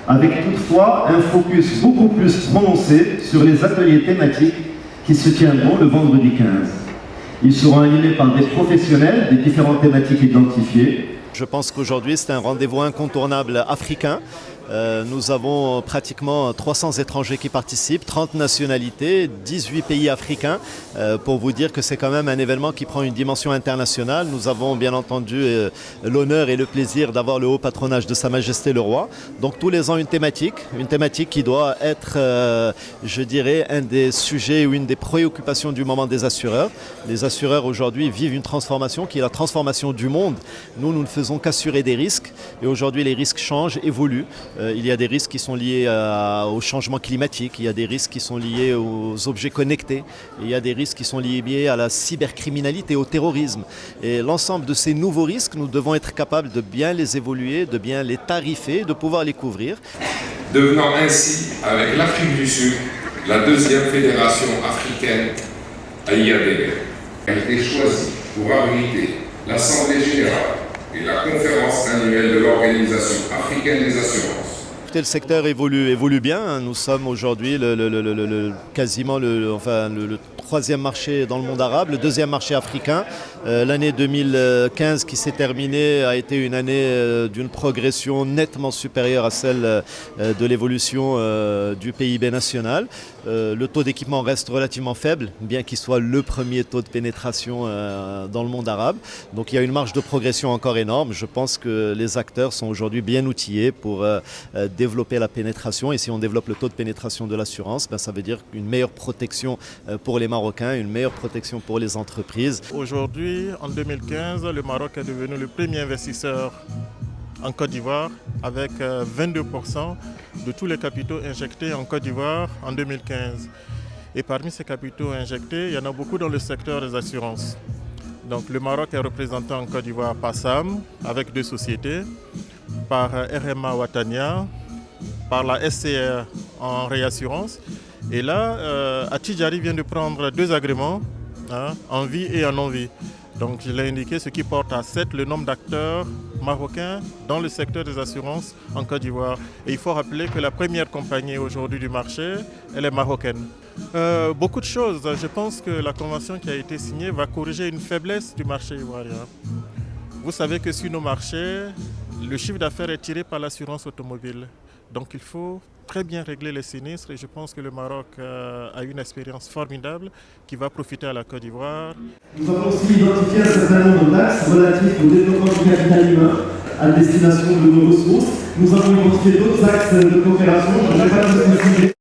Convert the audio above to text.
avec toutefois un focus beaucoup plus prononcé sur les ateliers thématiques qui se tiendront le vendredi 15. Ils seront animés par des professionnels des différentes thématiques identifiées. Je pense qu'aujourd'hui c'est un rendez-vous incontournable africain. Nous avons pratiquement 300 étrangers qui participent, 30 nationalités, 18 pays africains, pour vous dire que c'est quand même un événement qui prend une dimension internationale. Nous avons bien entendu l'honneur et le plaisir d'avoir le haut patronage de Sa Majesté le Roi. Donc tous les ans une thématique qui doit être, je dirais, un des sujets ou une des préoccupations du moment des assureurs. Les assureurs aujourd'hui vivent une transformation qui est la transformation du monde. Nous ne faisons qu'assurer des risques et aujourd'hui les risques changent, évoluent. Il y a des risques qui sont liés au changement climatique, il y a des risques qui sont liés aux objets connectés, il y a des risques qui sont liés à la cybercriminalité, au terrorisme. Et l'ensemble de ces nouveaux risques, nous devons être capables de bien les évoluer, de bien les tarifer, de pouvoir les couvrir. Devenant ainsi, avec l'Afrique du Sud, la deuxième fédération africaine à y adhérer. A été choisie pour abriter l'Assemblée générale et la conférence annuelle de l'Organisation africaine des assurances. Le secteur évolue bien. Nous sommes aujourd'hui quasiment le troisième marché dans le monde arabe, le deuxième marché africain. L'année 2015 qui s'est terminée a été une année d'une progression nettement supérieure à celle de l'évolution du PIB national. Le taux d'équipement reste relativement faible, bien qu'il soit le premier taux de pénétration dans le monde arabe. Donc il y a une marge de progression encore énorme. Je pense que les acteurs sont aujourd'hui bien outillés pour développer la pénétration. Et si on développe le taux de pénétration de l'assurance, ça veut dire une meilleure protection pour les Marocains, une meilleure protection pour les entreprises. Aujourd'hui, en 2015, le Maroc est devenu le premier investisseur en Côte d'Ivoire avec 22% de tous les capitaux injectés en Côte d'Ivoire en 2015. Et parmi ces capitaux injectés, il y en a beaucoup dans le secteur des assurances. Donc le Maroc est représenté en Côte d'Ivoire par SAM, avec 2 sociétés, par RMA Watania, par la SCR en réassurance. Et là, Attijari vient de prendre 2 agréments, en vie et en non-vie. Donc je l'ai indiqué, ce qui porte à 7 le nombre d'acteurs marocains dans le secteur des assurances en Côte d'Ivoire. Et il faut rappeler que la première compagnie aujourd'hui du marché, elle est marocaine. Beaucoup de choses. Je pense que la convention qui a été signée va corriger une faiblesse du marché ivoirien. Vous savez que sur nos marchés, le chiffre d'affaires est tiré par l'assurance automobile. Donc il faut très bien régler les sinistres et je pense que le Maroc a une expérience formidable qui va profiter à la Côte d'Ivoire. Nous avons aussi identifié un certain nombre d'axes relatifs au développement du capital humain à destination de nos ressources. Nous avons identifié d'autres axes de coopération. Je ne vais pas tous les citer.